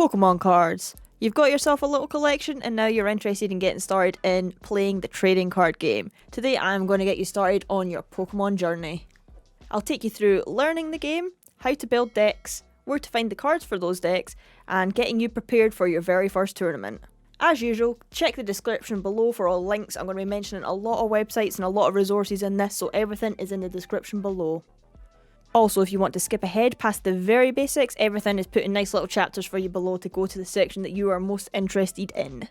Pokemon cards. You've got yourself a little collection and now you're interested in getting started in playing the trading card game. Today I'm going to get you started on your Pokemon journey. I'll take you through learning the game, how to build decks, where to find the cards for those decks, and getting you prepared for your very first tournament. As usual, check the description below for all links. I'm going to be mentioning a lot of websites and a lot of resources in this, so everything is in the description below. Also, if you want to skip ahead past the very basics, everything is put in nice little chapters for you below to go to the section that you are most interested in.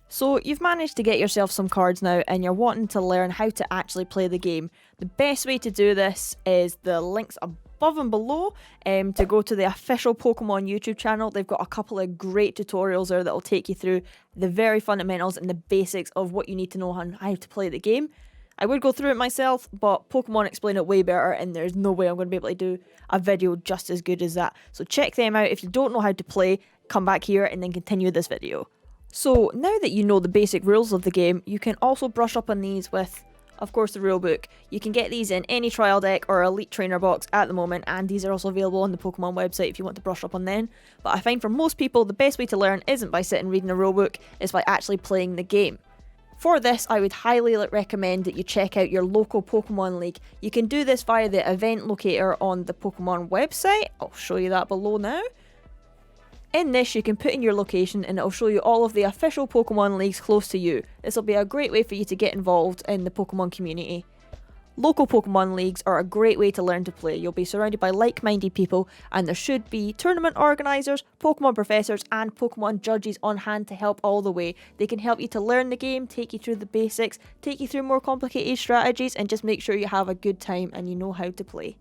So you've managed to get yourself some cards now and you're wanting to learn how to actually play the game. The best way to do this is the links above and below to go to the official Pokemon YouTube channel. They've got a couple of great tutorials there that will take you through the very fundamentals and the basics of what you need to know on how to play the game. I would go through it myself, but Pokemon explain it way better and there's no way I'm going to be able to do a video just as good as that. So check them out. If you don't know how to play, come back here and then continue this video. So now that you know the basic rules of the game, you can also brush up on these with, of course, the rulebook. You can get these in any trial deck or elite trainer box at the moment, and these are also available on the Pokemon website if you want to brush up on them. But I find for most people the best way to learn isn't by sitting reading a rulebook, it's by actually playing the game. For this, I would highly recommend that you check out your local Pokemon League. You can do this via the event locator on the Pokemon website. I'll show you that below now. In this, you can put in your location and it'll show you all of the official Pokemon Leagues close to you. This will be a great way for you to get involved in the Pokemon community. Local Pokemon Leagues are a great way to learn to play. You'll be surrounded by like-minded people and there should be tournament organisers, Pokemon professors and Pokemon judges on hand to help all the way. They can help you to learn the game, take you through the basics, take you through more complicated strategies and just make sure you have a good time and you know how to play.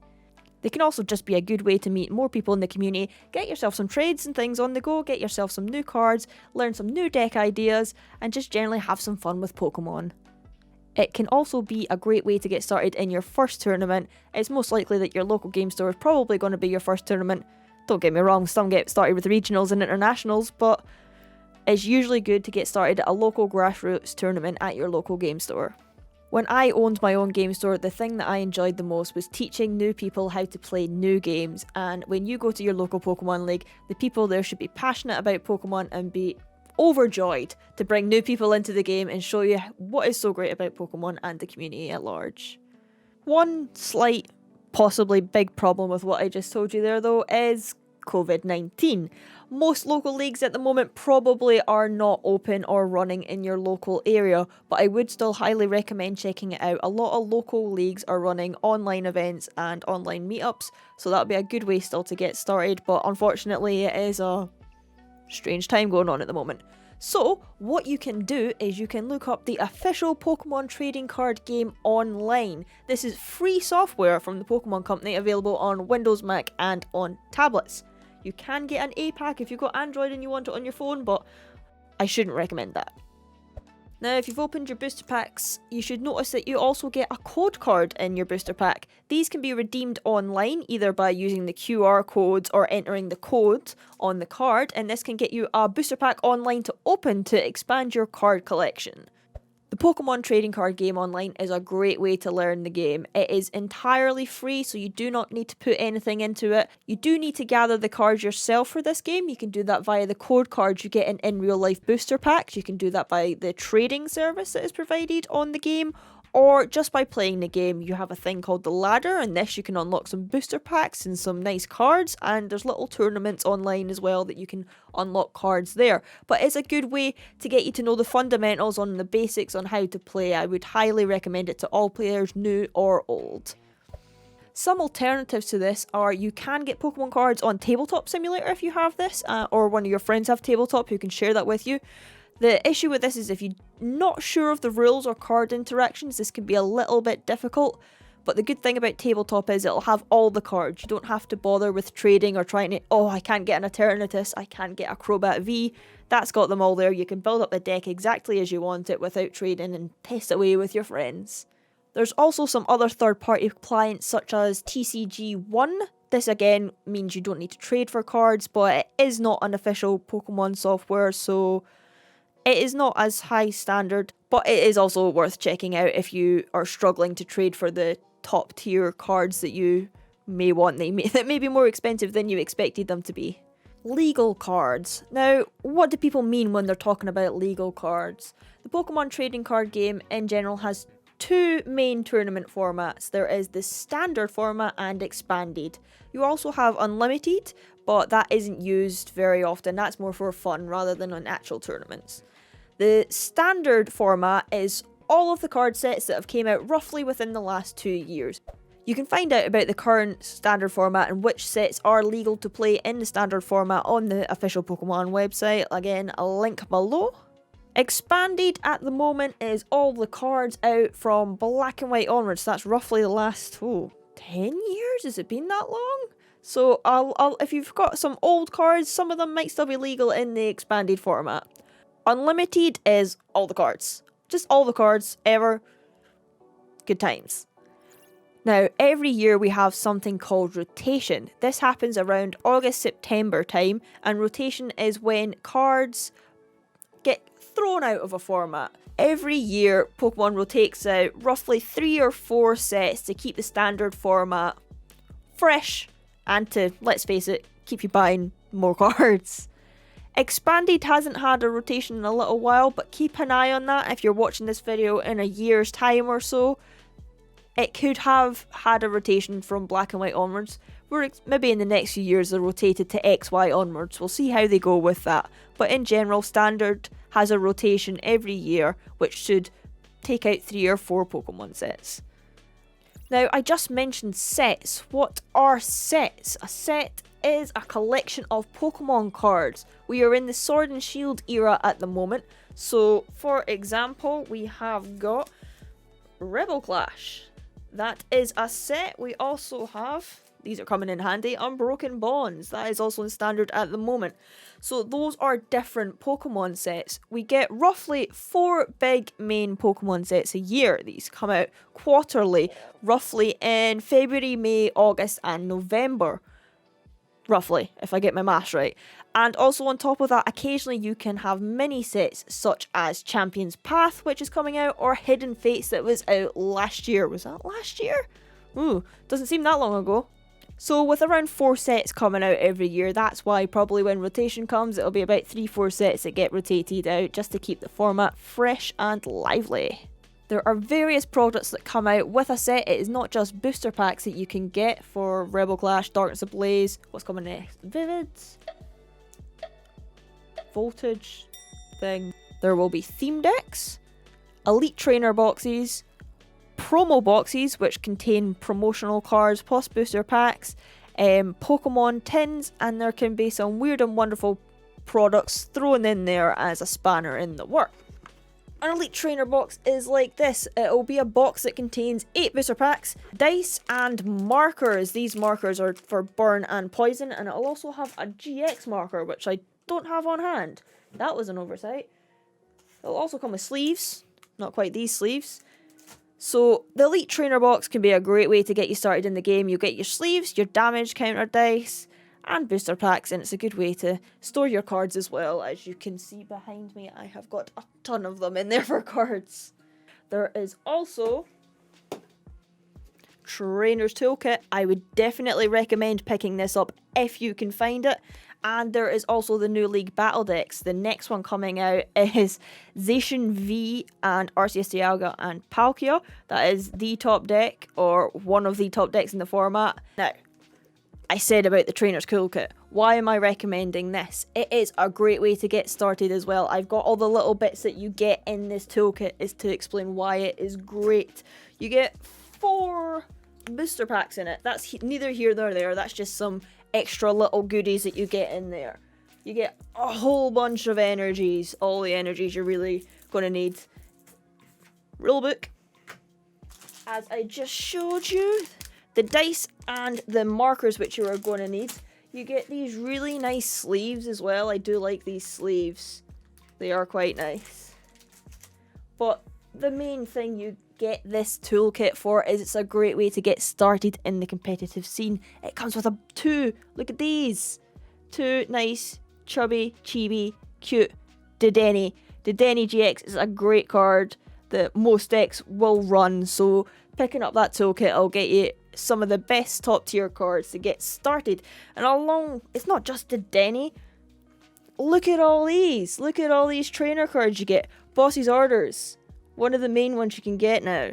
They can also just be a good way to meet more people in the community, get yourself some trades and things on the go, get yourself some new cards, learn some new deck ideas and just generally have some fun with Pokemon. It can also be a great way to get started in your first tournament. It's most likely that your local game store is probably going to be your first tournament. Don't get me wrong, some get started with regionals and internationals, but it's usually good to get started at a local grassroots tournament at your local game store. When I owned my own game store, the thing that I enjoyed the most was teaching new people how to play new games. And when you go to your local Pokemon League, the people there should be passionate about Pokemon and be overjoyed to bring new people into the game and show you what is so great about Pokemon and the community at large. One slight, possibly big problem with what I just told you there though is COVID-19. Most local leagues at the moment probably are not open or running in your local area, but I would still highly recommend checking it out. A lot of local leagues are running online events and online meetups, so that would be a good way still to get started, but unfortunately it is a strange time going on at the moment. So what you can do is you can look up the official Pokemon trading card game online. This is free software from the Pokemon Company available on Windows, Mac and on tablets. You can get an A pack if you've got Android and you want it on your phone, but I shouldn't recommend that. Now, if you've opened your booster packs, you should notice that you also get a code card in your booster pack. These can be redeemed online, either by using the QR codes or entering the code on the card, and this can get you a booster pack online to open to expand your card collection. The Pokemon trading card game online is a great way to learn the game. It is entirely free, so you do not need to put anything into it. You do need to gather the cards yourself for this game. You can do that via the code cards you get in real life booster packs. You can do that by the trading service that is provided on the game, or just by playing the game. You have a thing called the ladder, and this you can unlock some booster packs and some nice cards, and there's little tournaments online as well that you can unlock cards there. But it's a good way to get you to know the fundamentals on the basics on how to play. I would highly recommend it to all players, new or old. Some alternatives to this are you can get Pokemon cards on Tabletop Simulator if you have this, or one of your friends have Tabletop who can share that with you. The issue with this is if you're not sure of the rules or card interactions, this can be a little bit difficult. But the good thing about Tabletop is it'll have all the cards. You don't have to bother with trading or trying to, oh, I can't get an Eternatus, I can't get a Crobat V. That's got them all there. You can build up the deck exactly as you want it without trading and test away with your friends. There's also some other third-party clients such as TCG. This again means you don't need to trade for cards, but it is not an official Pokemon software, so it is not as high standard, but it is also worth checking out if you are struggling to trade for the top tier cards that you may want. That may be more expensive than you expected them to be. Legal cards. Now, what do people mean when they're talking about legal cards? The Pokemon trading card game in general has two main tournament formats. There is the standard format and expanded. You also have unlimited, but that isn't used very often. That's more for fun rather than on actual tournaments. The standard format is all of the card sets that have came out roughly within the last 2 years. You can find out about the current standard format and which sets are legal to play in the standard format on the official Pokemon website. Again, a link below. Expanded at the moment is all the cards out from Black and White onwards. That's roughly the last 10 years? Has it been that long? So if you've got some old cards, some of them might still be legal in the expanded format. Unlimited is all the cards. Just all the cards ever. Good times. Now, every year we have something called rotation. This happens around August-September time, and rotation is when cards get thrown out of a format. Every year, Pokemon rotates out roughly 3 or 4 sets to keep the standard format fresh and to, let's face it, keep you buying more cards. Expanded hasn't had a rotation in a little while, but keep an eye on that if you're watching this video in a year's time or so. It could have had a rotation from Black and White onwards. Maybe in the next few years they're rotated to XY onwards. We'll see how they go with that. But in general, Standard has a rotation every year, which should take out 3 or 4 Pokemon sets. Now, I just mentioned sets. What are sets? A set is a collection of Pokemon cards. We are in the Sword and Shield era at the moment. So, for example, we have got Rebel Clash. That is a set. We also have, these are coming in handy, Unbroken Bonds. That is also in standard at the moment. So those are different Pokemon sets. We get roughly 4 big main Pokemon sets a year. These come out quarterly, roughly in February, May, August and November. Roughly, if I get my maths right. And also on top of that, occasionally you can have mini sets such as Champion's Path, which is coming out, or Hidden Fates that was out last year. Was that last year? Ooh, doesn't seem that long ago. So with around 4 sets coming out every year, that's why probably when rotation comes, it'll be about 3-4 sets that get rotated out just to keep the format fresh and lively. There are various products that come out with a set. It is not just booster packs that you can get for Rebel Clash, Darkness Ablaze. What's coming next? Vivids? Voltage thing. There will be theme decks, elite trainer boxes, promo boxes which contain promotional cards plus booster packs, Pokemon tins, and there can be some weird and wonderful products thrown in there as a spanner in the work. An elite trainer box is like this. It'll be a box that contains 8 booster packs, dice and markers. These markers are for burn and poison, and it'll also have a GX marker which I don't have on hand. That was an oversight. It'll also come with sleeves. Not quite these sleeves. So the elite trainer box can be a great way to get you started in the game. You'll get your sleeves, your damage counter dice and booster packs, and it's a good way to store your cards as well. As you can see behind me, I have got a ton of them in there for cards. There is also Trainer's Toolkit. I would definitely recommend picking this up if you can find it. And there is also the new League Battle Decks. The next one coming out is Zacian V and Arceus Dialga and Palkia. That is the top deck, or one of the top decks in the format. Now, I said about the Trainer's Toolkit. Why am I recommending this? It is a great way to get started as well. I've got all the little bits that you get in this toolkit is to explain why it is great. You get 4 booster packs in it. That's neither here nor there. That's just some extra little goodies that you get in there. You get a whole bunch of energies, all the energies you're really going to need. Rulebook, as I just showed you, the dice and the markers which you are going to need. You get these really nice sleeves as well. I do like these sleeves. They are quite nice. But the main thing you get this toolkit for is it's a great way to get started in the competitive scene. It comes with 2, look at these, 2 nice, chubby, chibi, cute Dedenne. Dedenne GX is a great card that most decks will run, so picking up that toolkit will get you some of the best top tier cards to get started. And along, it's not just the Denny. Look at all these. Look at all these trainer cards you get. Boss's Orders. One of the main ones you can get now.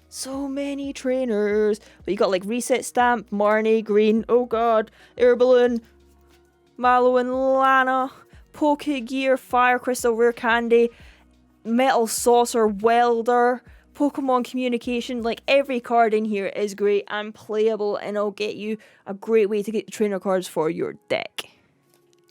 So many trainers. But you got like Reset Stamp, Marnie, Green, oh god, Air Balloon, Mallow and Lana, Pokegear, Fire Crystal, Rare Candy, Metal Saucer, Welder, Pokemon Communication. Like, every card in here is great and playable, and it'll get you a great way to get the trainer cards for your deck.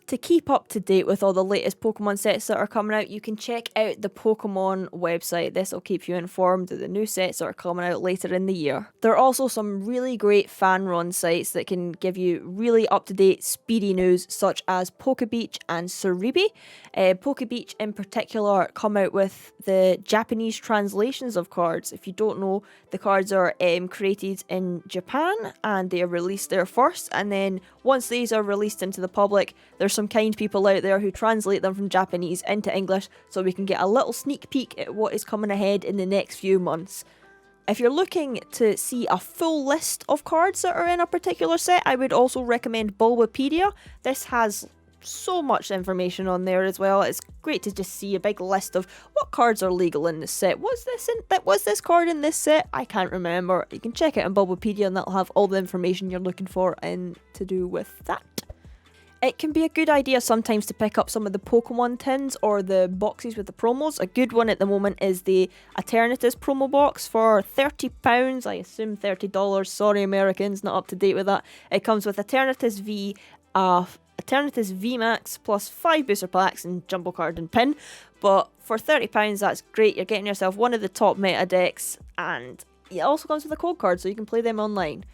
To keep up to date with all the latest Pokemon sets that are coming out, you can check out the Pokemon website. This will keep you informed of the new sets that are coming out later in the year. There are also some really great fan-run sites that can give you really up-to-date, speedy news, such as Pokebeach and Cerebi. Pokebeach in particular come out with the Japanese translations of cards. If you don't know, the cards are created in Japan and they are released there first, and then once these are released into the public, there's some kind people out there who translate them from Japanese into English so we can get a little sneak peek at what is coming ahead in the next few months. If you're looking to see a full list of cards that are in a particular set, I would also recommend Bulbapedia. This has so much information on there as well. It's great to just see a big list of what cards are legal in this set. Was this card in this set? I can't remember. You can check it on Bulbapedia and that'll have all the information you're looking for and to do with that. It can be a good idea sometimes to pick up some of the Pokemon tins or the boxes with the promos. A good one at the moment is the Eternatus promo box for £30, I assume $30. Sorry Americans, not up to date with that. It comes with Eternatus V, Eternatus VMAX plus 5 booster packs and Jumbo Card and Pin. But for £30, that's great. You're getting yourself one of the top meta decks, and it also comes with a code card so you can play them online.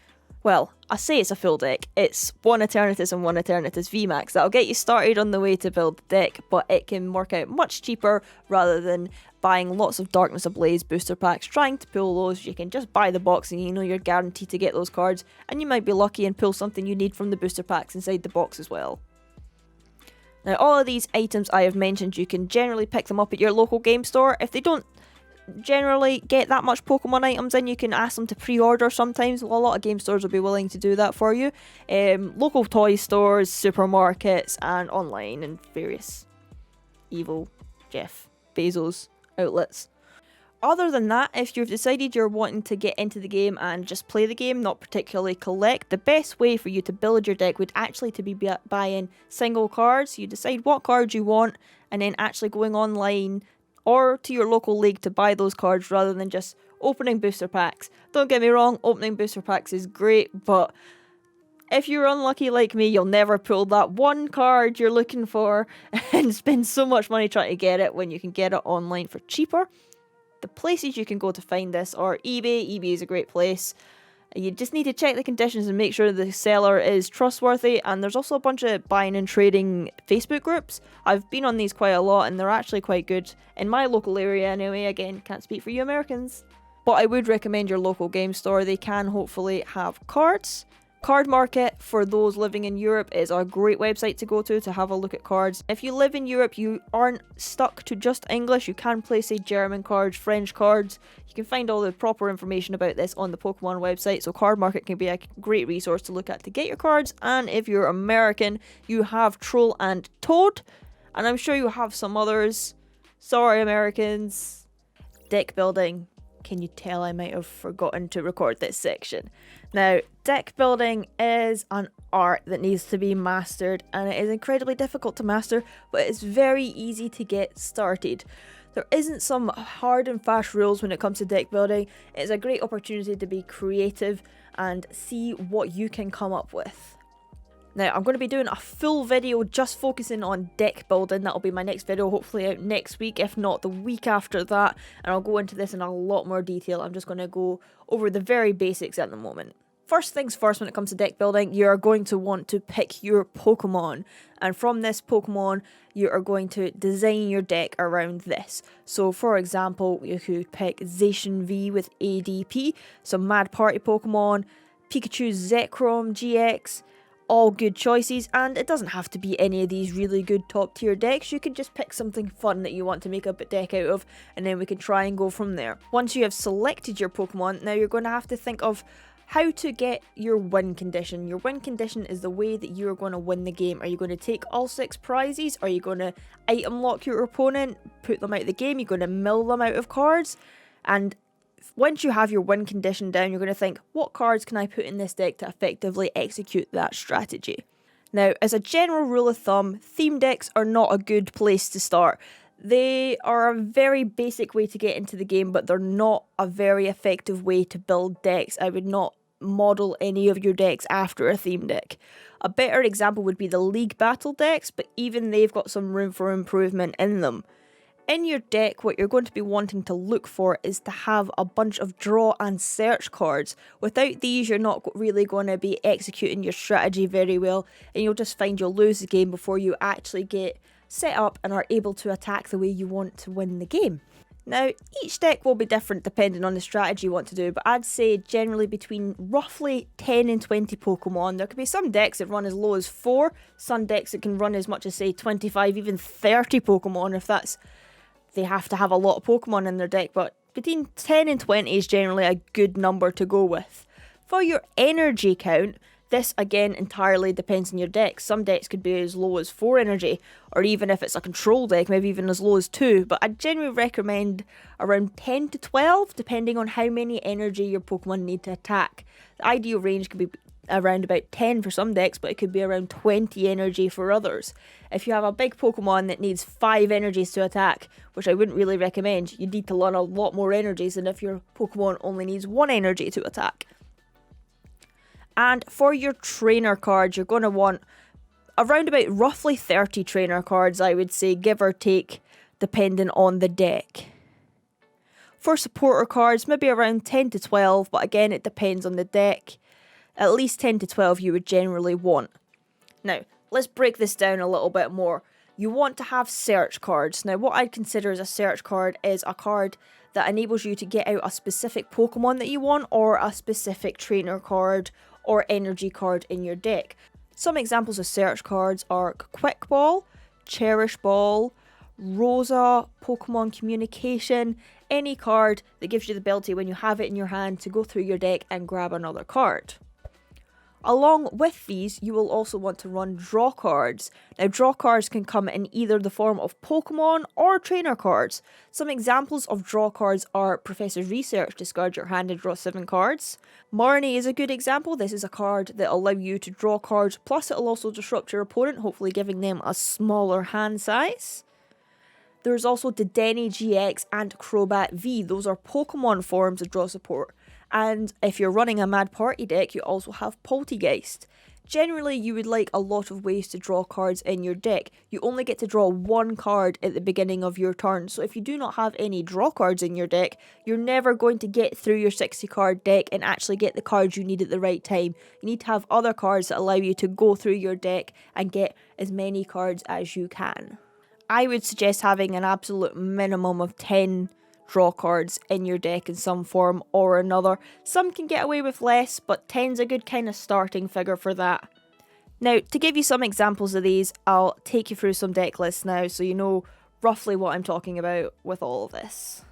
Well, I say it's a full deck. It's one Eternatus and one Eternatus VMAX. That'll get you started on the way to build the deck, but it can work out much cheaper rather than buying lots of Darkness Ablaze booster packs. Trying to pull those, you can just buy the box and you know you're guaranteed to get those cards, and you might be lucky and pull something you need from the booster packs inside the box as well. Now, all of these items I have mentioned, you can generally pick them up at your local game store. If they don't generally get that much Pokemon items in, you can ask them to pre-order sometimes. Well, a lot of game stores will be willing to do that for you. Local toy stores, supermarkets, and online, and various evil Jeff Bezos outlets. Other than that, if you've decided you're wanting to get into the game and just play the game, not particularly collect, the best way for you to build your deck would actually to be buying single cards. You decide what cards you want and then actually going online or to your local league to buy those cards rather than just opening booster packs. Don't get me wrong, opening booster packs is great, but if you're unlucky like me, you'll never pull that one card you're looking for and spend so much money trying to get it when you can get it online for cheaper. The places you can go to find this are eBay. eBay is a great place. You just need to check the conditions and make sure the seller is trustworthy, and there's also a bunch of buying and trading Facebook groups. I've been on these quite a lot and they're actually quite good in my local area anyway. Again, can't speak for you Americans, but I would recommend your local game store. They can hopefully have cards. Card Market, for those living in Europe, is a great website to go to have a look at cards. If you live in Europe, you aren't stuck to just English. You can play, say, German cards, French cards. You can find all the proper information about this on the Pokemon website, so Card Market can be a great resource to look at to get your cards. And if you're American, you have Troll and Toad, and I'm sure you have some others. Sorry, Americans. Deck building. Can you tell I might have forgotten to record this section? Now, deck building is an art that needs to be mastered, and it is incredibly difficult to master, but it's very easy to get started. There isn't some hard and fast rules when it comes to deck building. It's a great opportunity to be creative and see what you can come up with. Now, I'm going to be doing a full video just focusing on deck building. That'll be my next video, hopefully out next week, if not the week after that. And I'll go into this in a lot more detail. I'm just going to go over the very basics at the moment. First things first, when it comes to deck building, you are going to want to pick your Pokemon. And from this Pokemon, you are going to design your deck around this. So, for example, you could pick Zacian V with ADP, some Mad Party Pokemon, Pikachu Zekrom GX, all good choices, and it doesn't have to be any of these really good top tier decks. You can just pick something fun that you want to make a deck out of, and then we can try and go from there. Once you have selected your Pokemon, now you're going to have to think of how to get your win condition. Your win condition is the way that you're going to win the game. Are you going to take all 6 prizes? Are you going to item lock your opponent, put them out of the game? You're going to mill them out of cards? And once you have your win condition down, you're going to think, what cards can I put in this deck to effectively execute that strategy? Now, as a general rule of thumb, theme decks are not a good place to start. They are a very basic way to get into the game, but they're not a very effective way to build decks. I would not model any of your decks after a theme deck. A better example would be the League Battle decks, but even they've got some room for improvement in them. In your deck, what you're going to be wanting to look for is to have a bunch of draw and search cards. Without these, you're not really going to be executing your strategy very well, and you'll just find you'll lose the game before you actually get set up and are able to attack the way you want to win the game. Now, each deck will be different depending on the strategy you want to do, but I'd say generally between roughly 10 and 20 Pokemon. There could be some decks that run as low as 4, some decks that can run as much as, say, 25, even 30 Pokemon if they have to have a lot of Pokemon in their deck, but between 10 and 20 is generally a good number to go with. For your energy count, this again entirely depends on your deck. Some decks could be as low as 4 energy, or even if it's a control deck, maybe even as low as 2, but I'd generally recommend around 10 to 12, depending on how many energy your Pokemon need to attack. The ideal range could be around about 10 for some decks, but it could be around 20 energy for others. If you have a big Pokemon that needs 5 energies to attack, which I wouldn't really recommend, you need to learn a lot more energies than if your Pokemon only needs 1 energy to attack. And for your trainer cards, you're going to want around about roughly 30 trainer cards, I would say, give or take, depending on the deck. For supporter cards, maybe around 10 to 12, but again, it depends on the deck. At least 10 to 12 you would generally want. Now, let's break this down a little bit more. You want to have search cards. Now, what I'd consider as a search card is a card that enables you to get out a specific Pokemon that you want, or a specific trainer card or energy card in your deck. Some examples of search cards are Quick Ball, Cherish Ball, Rosa, Pokemon Communication, any card that gives you the ability when you have it in your hand to go through your deck and grab another card. Along with these, you will also want to run draw cards. Now, draw cards can come in either the form of Pokemon or trainer cards. Some examples of draw cards are Professor's Research, discard your hand and draw 7 cards. Marnie is a good example. This is a card that will allow you to draw cards, plus it will also disrupt your opponent, hopefully giving them a smaller hand size. There's also Dedenne GX and Crobat V. Those are Pokemon forms of draw support. And if you're running a Mad Party deck, you also have Poltegeist. Generally, you would like a lot of ways to draw cards in your deck. You only get to draw 1 card at the beginning of your turn, so if you do not have any draw cards in your deck, you're never going to get through your 60 card deck and actually get the cards you need at the right time. You need to have other cards that allow you to go through your deck and get as many cards as you can. I would suggest having an absolute minimum of 10 draw cards in your deck in some form or another. Some can get away with less, but 10's a good kind of starting figure for that. Now, to give you some examples of these, I'll take you through some deck lists now so you know roughly what I'm talking about with all of this.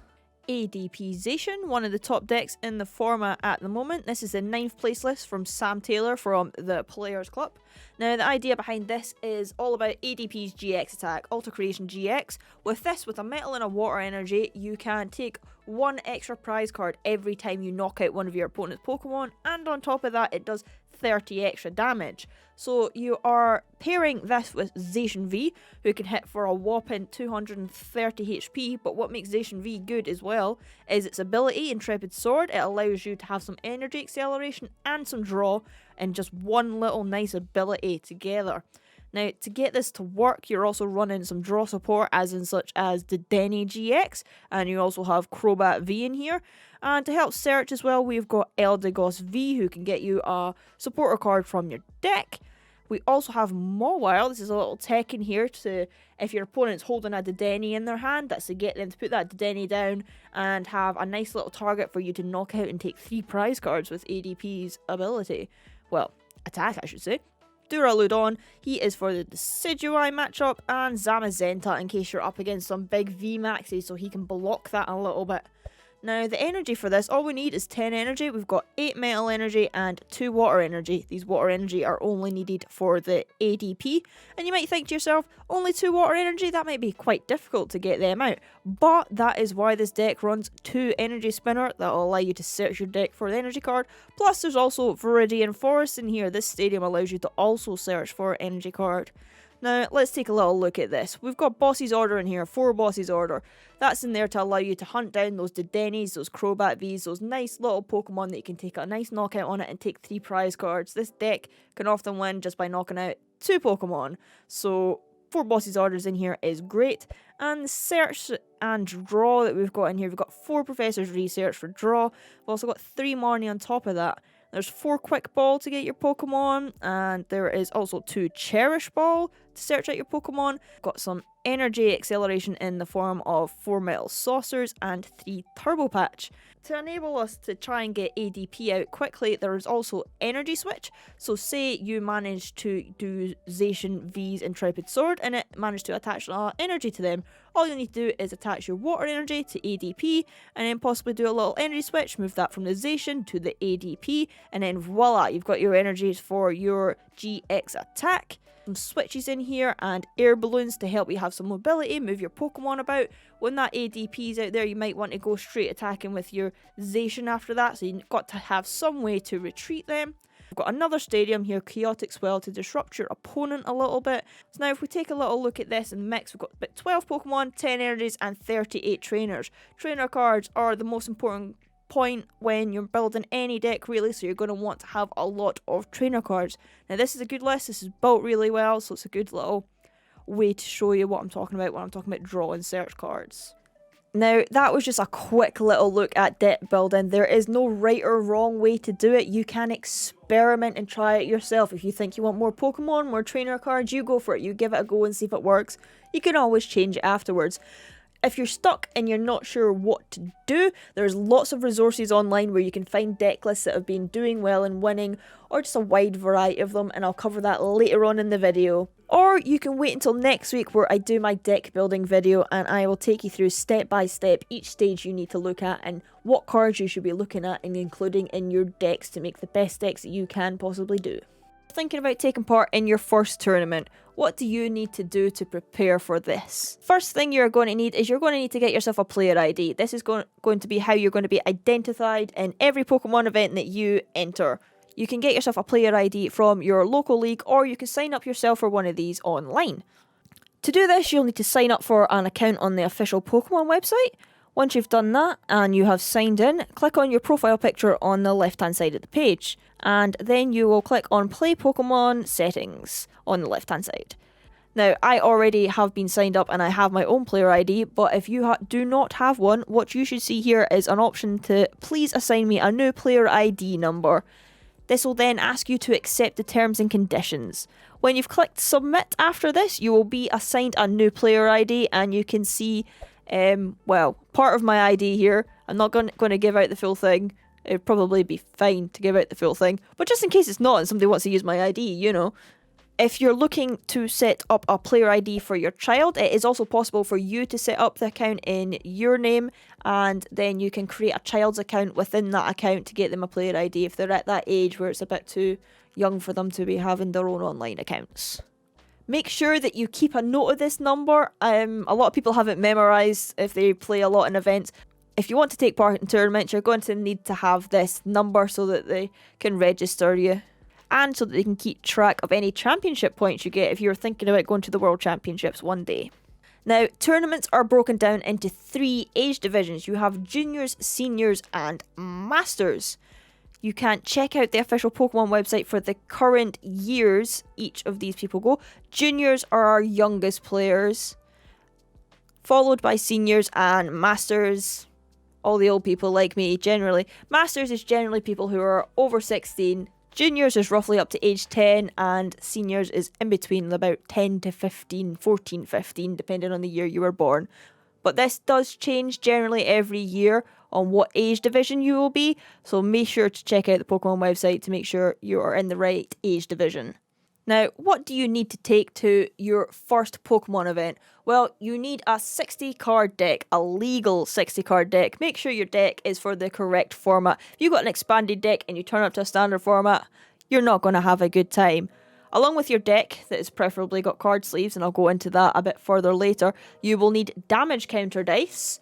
ADPization, one of the top decks in the format at the moment. This is the 9th place list from Sam Taylor from the Players Club. Now, the idea behind this is all about ADP's GX attack, Alter Creation GX. With this, with a metal and a water energy, you can take 1 extra prize card every time you knock out one of your opponent's Pokemon, and on top of that, it does 30 extra damage. So you are pairing this with Zacian V, who can hit for a whopping 230 HP, but what makes Zacian V good as well is its ability, Intrepid Sword. It allows you to have some energy acceleration and some draw in just one little nice ability together. Now, to get this to work, you're also running some draw support, as in such as Dedenne GX, and you also have Crobat V in here. And to help search as well, we've got Eldegoss V, who can get you a supporter card from your deck. We also have Mawile. This is a little tech in here to, if your opponent's holding a Dedenne in their hand, that's to get them to put that Dedenne down and have a nice little target for you to knock out and take 3 prize cards with ADP's ability. Well, attack, I should say. Duraludon, he is for the Decidueye matchup, and Zamazenta in case you're up against some big VMAXs, so he can block that a little bit. Now the energy for this, all we need is 10 energy. We've got 8 metal energy and 2 water energy. These water energy are only needed for the ADP. And you might think to yourself, only 2 water energy? That might be quite difficult to get them out. But that is why this deck runs 2 energy spinner that will allow you to search your deck for the energy card. Plus there's also Viridian Forest in here. This stadium allows you to also search for an energy card. Now, let's take a little look at this. We've got Boss's Order in here, 4 Boss's Order. That's in there to allow you to hunt down those Dedennis, those Crobat Vs, those nice little Pokemon that you can take a nice knockout on it and take 3 prize cards. This deck can often win just by knocking out 2 Pokemon. So, 4 Boss's Orders in here is great. And the search and draw that we've got in here, we've got 4 Professor's Research for draw. We've also got 3 Marnie on top of that. There's 4 Quick Ball to get your Pokemon, and there is also 2 Cherish Ball to search out your Pokemon. Got some Energy Acceleration in the form of 4 Metal Saucers and 3 Turbo Patch. To enable us to try and get ADP out quickly, there is also Energy Switch. So say you manage to do Zacian V's Intrepid Sword and it managed to attach energy to them. All you need to do is attach your water energy to ADP and then possibly do a little energy switch, move that from the Zacian to the ADP, and then voila, you've got your energies for your GX attack. Some switches in here and air balloons to help you have some mobility, move your Pokemon about. When that ADP is out there, you might want to go straight attacking with your Zacian after that, so you've got to have some way to retreat them. We've got another stadium here, Chaotic Swell, to disrupt your opponent a little bit. So now if we take a little look at this and mix, we've got about 12 Pokemon, 10 energies and 38 trainers. Trainer cards are the most important point when you're building any deck really, so you're going to want to have a lot of trainer cards. Now this is a good list, this is built really well, so it's a good little way to show you what I'm talking about when I'm talking about draw and search cards. Now that was just a quick little look at deck building. There is no right or wrong way to do it. You can experiment and try it yourself. If you think you want more Pokemon, more trainer cards, you go for it. You give it a go and see if it works. You can always change it afterwards. If you're stuck and you're not sure what to do, there's lots of resources online where you can find deck lists that have been doing well and winning, or just a wide variety of them, and I'll cover that later on in the video. Or you can wait until next week where I do my deck building video and I will take you through step by step each stage you need to look at and what cards you should be looking at and including in your decks to make the best decks that you can possibly do. Thinking about taking part in your first tournament, what do you need to do to prepare for this? First thing you're going to need is you're going to need to get yourself a player ID. This is going to be how you're going to be identified in every Pokemon event that you enter. You can get yourself a player ID from your local league, or you can sign up yourself for one of these online. To do this, you'll need to sign up for an account on the official Pokemon website. Once you've done that and you have signed in, click on your profile picture on the left hand side of the page, and then you will click on Play Pokemon Settings on the left hand side. Now, I already have been signed up and I have my own player ID, but if you do not have one, what you should see here is an option to please assign me a new player ID number. This will then ask you to accept the terms and conditions. When you've clicked submit after this, you will be assigned a new player ID and you can see part of my ID here. I'm not going to give out the full thing. It'd probably be fine to give out the full thing, but just in case it's not and somebody wants to use my ID, you know. If you're looking to set up a player ID for your child, it is also possible for you to set up the account in your name, and then you can create a child's account within that account to get them a player ID if they're at that age where it's a bit too young for them to be having their own online accounts. Make sure that you keep a note of this number. A lot of people have it memorised if they play a lot in events. If you want to take part in tournaments, you're going to need to have this number so that they can register you, and so that they can keep track of any championship points you get if you're thinking about going to the World Championships one day. Now, tournaments are broken down into 3 age divisions. You have juniors, seniors, and masters. You can check out the official Pokemon website for the current years each of these people go. Juniors are our youngest players, followed by seniors and masters. All the old people like me, generally. Masters is generally people who are over 16. Juniors is roughly up to age 10, and seniors is in between about 10 to 15, 14, 15, depending on the year you were born. But this does change generally every year on what age division you will be, so make sure to check out the Pokemon website to make sure you are in the right age division. Now, what do you need to take to your first Pokemon event? Well, you need a 60 card deck, a legal 60 card deck. Make sure your deck is for the correct format. If you've got an expanded deck and you turn up to a standard format, you're not going to have a good time. Along with your deck that has preferably got card sleeves, and I'll go into that a bit further later, you will need damage counter dice.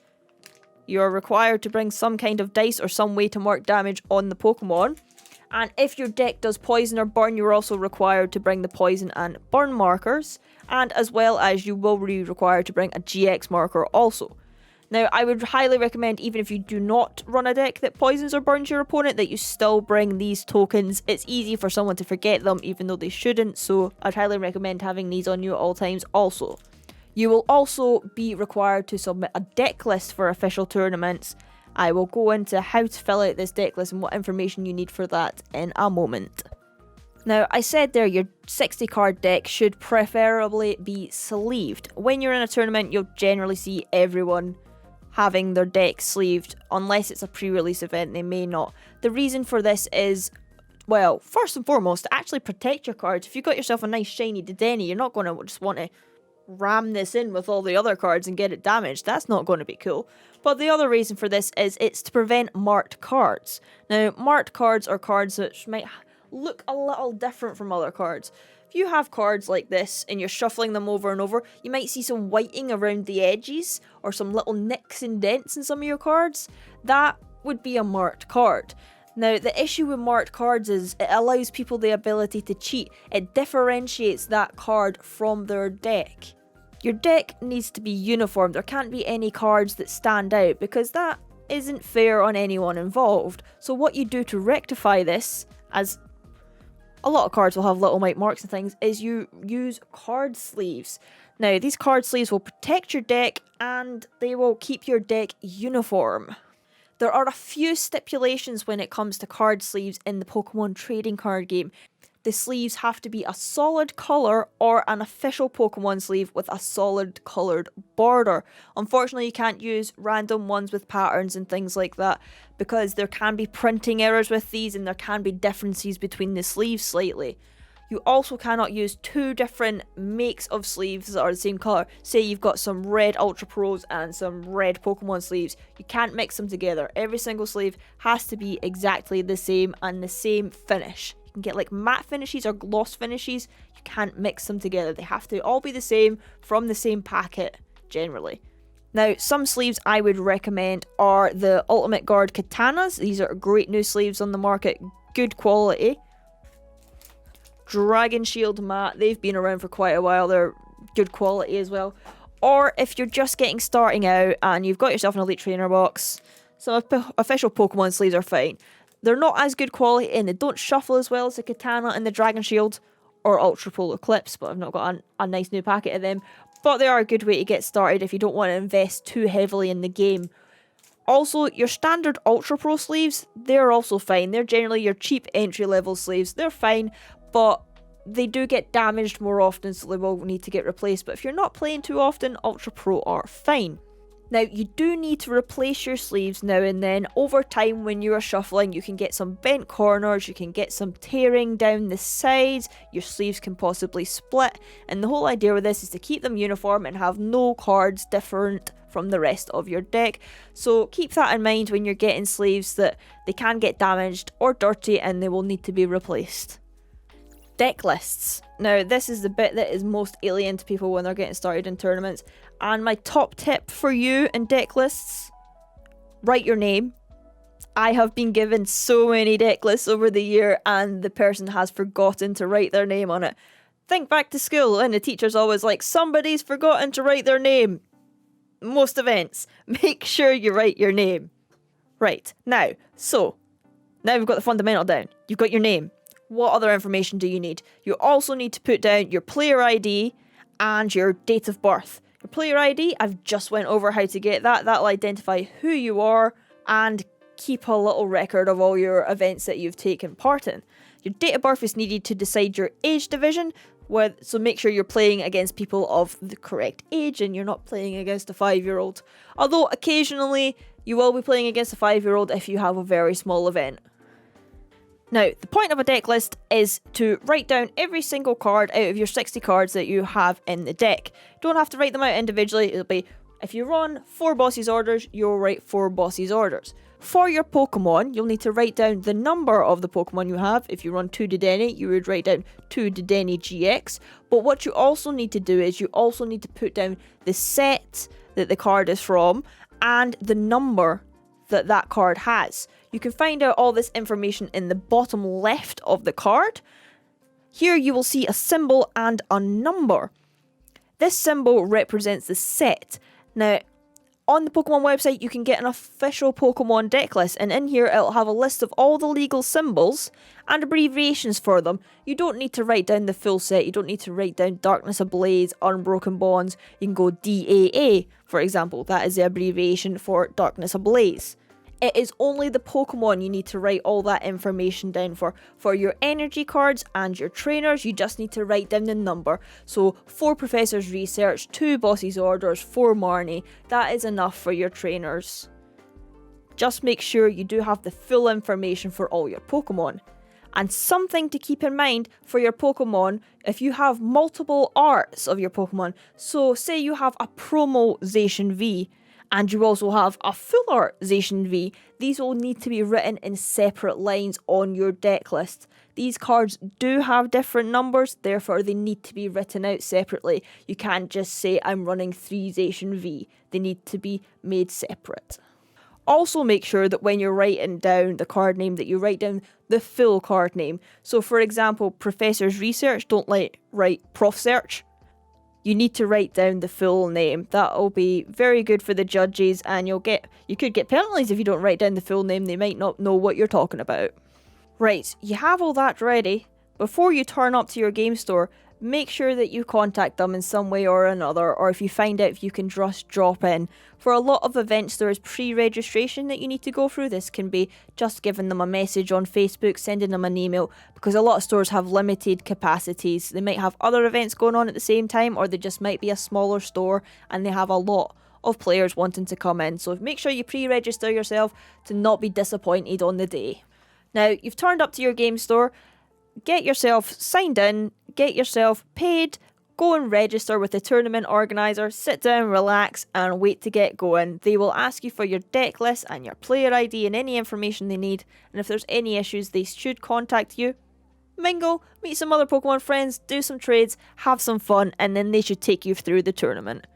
You are required to bring some kind of dice or some way to mark damage on the Pokemon. And if your deck does poison or burn, you're also required to bring the poison and burn markers. And as well as you will be required to bring a GX marker also. Now, I would highly recommend, even if you do not run a deck that poisons or burns your opponent, that you still bring these tokens. It's easy for someone to forget them, even though they shouldn't, so I'd highly recommend having these on you at all times also. You will also be required to submit a deck list for official tournaments. I will go into how to fill out this deck list and what information you need for that in a moment. Now, I said there your 60 card deck should preferably be sleeved. When you're in a tournament, you'll generally see everyone having their deck sleeved, unless it's a pre-release event, they may not. The reason for this is, well, first and foremost, to actually protect your cards. If you've got yourself a nice shiny Dedenne, you're not going to just want to ram this in with all the other cards and get it damaged. That's not going to be cool. But the other reason for this is it's to prevent marked cards. Now, marked cards are cards that might look a little different from other cards. If you have cards like this and you're shuffling them over and over, you might see some whiting around the edges or some little nicks and dents in some of your cards. That would be a marked card. Now, the issue with marked cards is it allows people the ability to cheat. It differentiates that card from their deck. Your deck needs to be uniform. There can't be any cards that stand out because that isn't fair on anyone involved. So what you do to rectify this, as a lot of cards will have little white marks and things, is you use card sleeves. Now, these card sleeves will protect your deck and they will keep your deck uniform. There are a few stipulations when it comes to card sleeves in the Pokemon trading card game. The sleeves have to be a solid colour or an official Pokemon sleeve with a solid coloured border. Unfortunately, you can't use random ones with patterns and things like that because there can be printing errors with these and there can be differences between the sleeves slightly. You also cannot use two different makes of sleeves that are the same colour. Say you've got some red Ultra Pros and some red Pokemon sleeves. You can't mix them together. Every single sleeve has to be exactly the same and the same finish. You can get like matte finishes or gloss finishes. You can't mix them together. They have to all be the same from the same packet, generally. Now, some sleeves I would recommend are the Ultimate Guard Katanas. These are great new sleeves on the market. Good quality. Dragon Shield matte, they've been around for quite a while, they're good quality as well. Or if you're just starting out and you've got yourself an Elite Trainer box, some official Pokemon sleeves are fine. They're not as good quality and they don't shuffle as well as the Katana and the Dragon Shield or Ultra Polar Clips, but I've not got a nice new packet of them. But they are a good way to get started if you don't want to invest too heavily in the game. Also, your standard Ultra Pro sleeves, they're also fine. They're generally your cheap entry level sleeves. They're fine, but they do get damaged more often, so they will need to get replaced. But if you're not playing too often, Ultra Pro are fine. Now, you do need to replace your sleeves now and then. Over time, when you are shuffling, you can get some bent corners, you can get some tearing down the sides, your sleeves can possibly split, and the whole idea with this is to keep them uniform and have no cards different from the rest of your deck. So keep that in mind when you're getting sleeves, that they can get damaged or dirty and they will need to be replaced. Deck lists. Now, this is the bit that is most alien to people when they're getting started in tournaments. And my top tip for you in deck lists, write your name. I have been given so many deck lists over the year and the person has forgotten to write their name on it. Think back to school and the teacher's always like, somebody's forgotten to write their name. Most events, make sure you write your name. Right, now we've got the fundamental down. You've got your name. What other information do you need? You also need to put down your player ID and your date of birth. Your player ID, I've just went over how to get that. That'll identify who you are and keep a little record of all your events that you've taken part in. Your date of birth is needed to decide your age division, so make sure you're playing against people of the correct age and you're not playing against a 5-year-old. Although occasionally you will be playing against a 5-year-old if you have a very small event. Now, the point of a deck list is to write down every single card out of your 60 cards that you have in the deck. You don't have to write them out individually. It'll be, if you run 4 bosses orders, you'll write 4 bosses orders. For your Pokemon, you'll need to write down the number of the Pokemon you have. If you run 2 Dedenne, you would write down 2 Dedenne GX. But what you also need to do is you also need to put down the set that the card is from and the number that that card has. You can find out all this information in the bottom left of the card. Here you will see a symbol and a number. This symbol represents the set. Now, on the Pokemon website, you can get an official Pokemon deck list, and in here it'll have a list of all the legal symbols and abbreviations for them. You don't need to write down the full set. You don't need to write down Darkness Ablaze, Unbroken Bonds. You can go DAA, for example. That is the abbreviation for Darkness Ablaze. It is only the Pokemon you need to write all that information down for. For your energy cards and your trainers, you just need to write down the number. So 4 Professor's Research, 2 Boss's Orders, 4 Marnie. That is enough for your trainers. Just make sure you do have the full information for all your Pokemon. And something to keep in mind for your Pokemon, if you have multiple arts of your Pokemon, so say you have a promo Zacian V, and you also have a full art Zacian V, these will need to be written in separate lines on your deck list. These cards do have different numbers, therefore they need to be written out separately. You can't just say I'm running 3 Zacian V, they need to be made separate. Also make sure that when you're writing down the card name that you write down the full card name. So for example, Professor's Research, don't write Prof Search. You need to write down the full name. That'll be very good for the judges, and you could get penalties if you don't write down the full name. They might not know what you're talking about. Right, you have all that ready. Before you turn up to your game store, make sure that you contact them in some way or another, or if you find out if you can just drop in. For a lot of events, there is pre-registration that you need to go through. This can be just giving them a message on Facebook, sending them an email, because a lot of stores have limited capacities. They might have other events going on at the same time, or they just might be a smaller store and they have a lot of players wanting to come in. So make sure you pre-register yourself to not be disappointed on the day. Now, you've turned up to your game store, get yourself signed in, get yourself paid, go and register with the tournament organiser, sit down, relax, and wait to get going. They will ask you for your deck list and your player ID and any information they need, and if there's any issues, they should contact you. Mingle, meet some other Pokemon friends, do some trades, have some fun, and then they should take you through the tournament.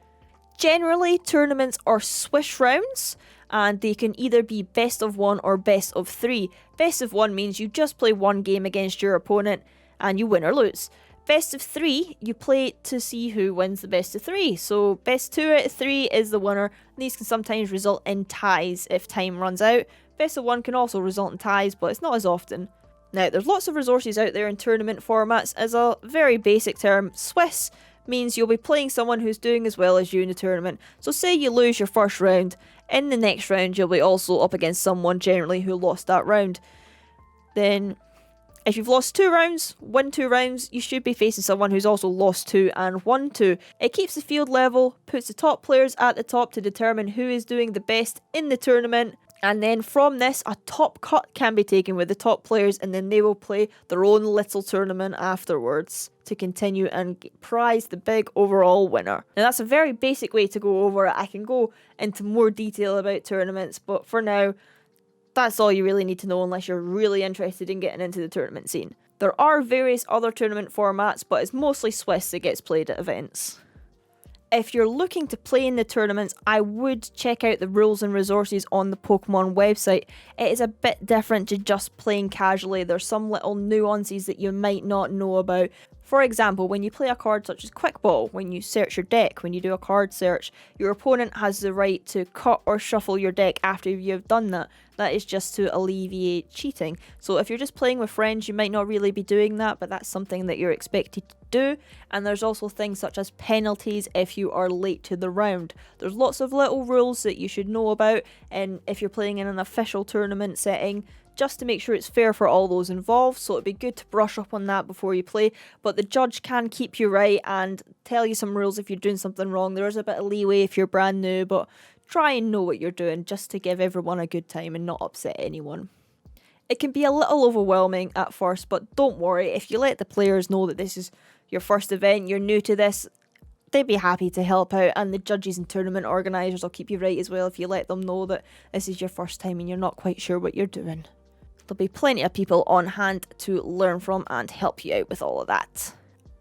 Generally, tournaments are Swiss rounds, and they can either be best of 1 or best of 3. Best of 1 means you just play one game against your opponent, and you win or lose. Best of 3, you play to see who wins the best of 3. So best 2 out of 3 is the winner. These can sometimes result in ties if time runs out. Best of 1 can also result in ties, but it's not as often. Now, there's lots of resources out there in tournament formats. As a very basic term, Swiss means you'll be playing someone who's doing as well as you in the tournament. So say you lose your first round, in the next round you'll be also up against someone generally who lost that round. Then if you've lost 2 rounds, win 2 rounds, you should be facing someone who's also lost 2 and won 2. It keeps the field level, puts the top players at the top to determine who is doing the best in the tournament. And then from this, a top cut can be taken with the top players, and then they will play their own little tournament afterwards to continue and prize the big overall winner. Now that's a very basic way to go over it. I can go into more detail about tournaments, but for now, that's all you really need to know unless you're really interested in getting into the tournament scene. There are various other tournament formats, but it's mostly Swiss that gets played at events. If you're looking to play in the tournaments, I would check out the rules and resources on the Pokemon website. It is a bit different to just playing casually. There's some little nuances that you might not know about. For example, when you play a card such as Quick Ball, when you search your deck, when you do a card search, your opponent has the right to cut or shuffle your deck after you've done that. That is just to alleviate cheating. So if you're just playing with friends, you might not really be doing that, but that's something that you're expected to do. And there's also things such as penalties if you are late to the round. There's lots of little rules that you should know about, and if you're playing in an official tournament setting, just to make sure it's fair for all those involved. So it'd be good to brush up on that before you play, but the judge can keep you right and tell you some rules if you're doing something wrong. There is a bit of leeway if you're brand new, but try and know what you're doing just to give everyone a good time and not upset anyone. It can be a little overwhelming at first, but don't worry, if you let the players know that this is your first event, you're new to this, they'd be happy to help out, and the judges and tournament organisers will keep you right as well if you let them know that this is your first time and you're not quite sure what you're doing. There'll be plenty of people on hand to learn from and help you out with all of that.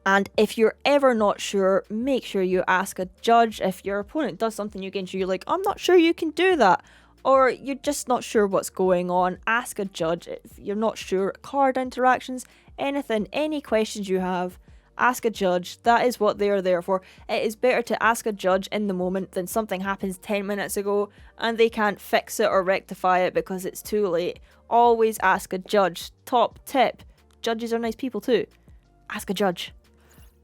And if you're ever not sure, make sure you ask a judge. If your opponent does something against you, you're like, I'm not sure you can do that, or you're just not sure what's going on, ask a judge. If you're not sure, card interactions, anything, any questions you have, ask a judge. That is what they're there for. It is better to ask a judge in the moment than something happens 10 minutes ago and they can't fix it or rectify it because it's too late. Always ask a judge. Top tip. Judges are nice people too. Ask a judge.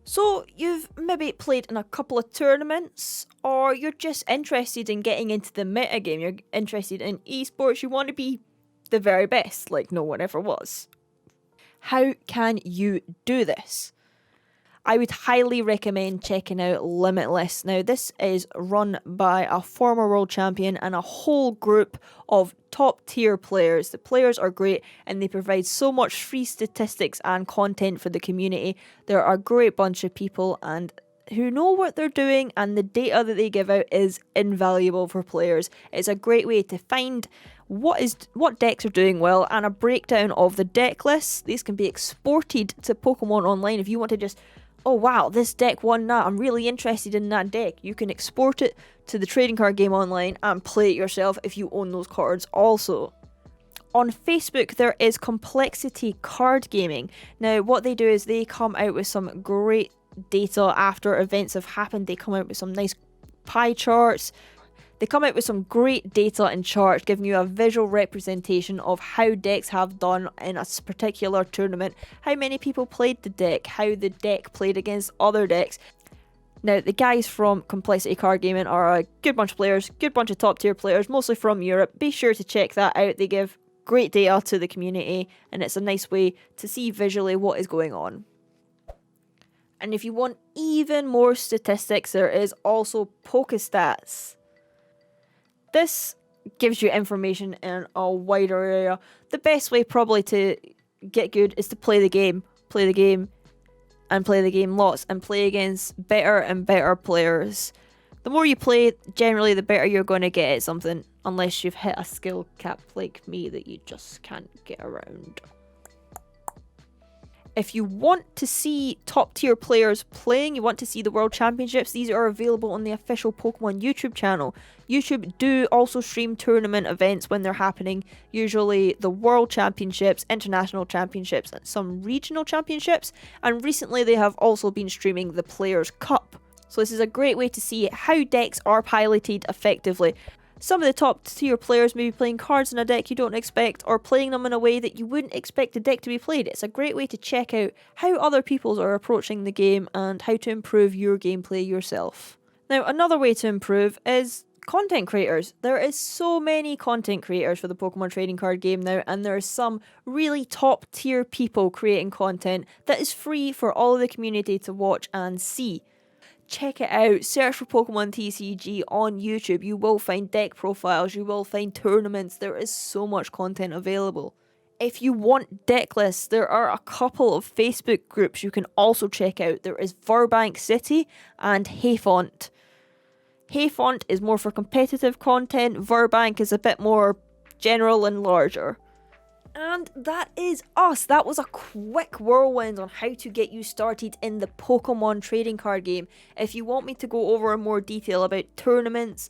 So you've maybe played in a couple of tournaments, or you're just interested in getting into the meta game. You're interested in esports. You want to be the very best, like no one ever was. How can you do this? I would highly recommend checking out Limitless. Now, this is run by a former world champion and a whole group of top tier players. The players are great and they provide so much free statistics and content for the community. They're a great bunch of people and who know what they're doing, and the data that they give out is invaluable for players. It's a great way to find what decks are doing well and a breakdown of the deck lists. These can be exported to Pokemon Online if you want to just, oh wow, this deck won that, I'm really interested in that deck. You can export it to the trading card game online and play it yourself if you own those cards also. On Facebook, there is Complexity Card Gaming. Now, what they do is they come out with some great data after events have happened. They come out with some nice pie charts. They come out with some great data and charts giving you a visual representation of how decks have done in a particular tournament, how many people played the deck, how the deck played against other decks. Now, the guys from Complexity Card Gaming are a good bunch of players, good bunch of top tier players, mostly from Europe. Be sure to check that out. They give great data to the community and it's a nice way to see visually what is going on. And if you want even more statistics, there is also Pokestats. This gives you information in a wider area. The best way probably to get good is to play the game, and play the game lots, and play against better and better players. The more you play, generally the better you're going to get at something, unless you've hit a skill cap like me that you just can't get around. If you want to see top tier players playing, you want to see the World Championships, these are available on the official Pokemon YouTube channel. YouTube do also stream tournament events when they're happening, usually the World Championships, International Championships, and some regional championships, and recently they have also been streaming the Players' Cup. So this is a great way to see how decks are piloted effectively. Some of the top tier players may be playing cards in a deck you don't expect, or playing them in a way that you wouldn't expect the deck to be played. It's a great way to check out how other people are approaching the game and how to improve your gameplay yourself. Now, another way to improve is content creators. There is so many content creators for the Pokemon trading card game now, and there are some really top tier people creating content that is free for all of the community to watch and see. Check it out. Search for Pokemon TCG on YouTube. You will find deck profiles. You will find tournaments. There is so much content available. If you want deck lists, there are a couple of Facebook groups you can also check out. There is Verbank City and Hayfont. Hayfont is more for competitive content. Verbank is a bit more general and larger. And that is us. That was a quick whirlwind on how to get you started in the Pokemon trading card game. If you want me to go over in more detail about tournaments,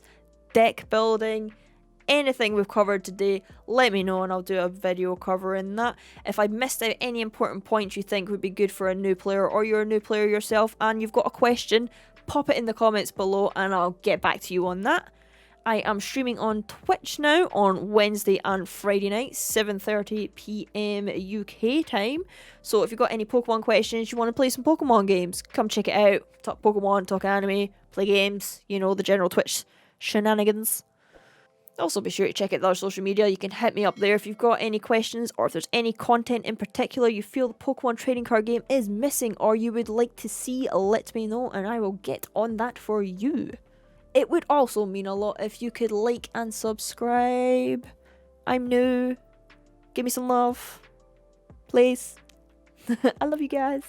deck building, anything we've covered today, let me know and I'll do a video covering that. If I missed out any important points you think would be good for a new player, or you're a new player yourself and you've got a question, pop it in the comments below and I'll get back to you on that. I am streaming on Twitch now on Wednesday and Friday nights, 7:30 PM UK time. So if you've got any Pokemon questions, you want to play some Pokemon games, come check it out. Talk Pokemon, talk anime, play games, you know, the general Twitch shenanigans. Also be sure to check out our social media. You can hit me up there if you've got any questions, or if there's any content in particular you feel the Pokemon trading card game is missing or you would like to see, let me know and I will get on that for you. It would also mean a lot if you could like and subscribe. I'm new. Give me some love. Please. I love you guys.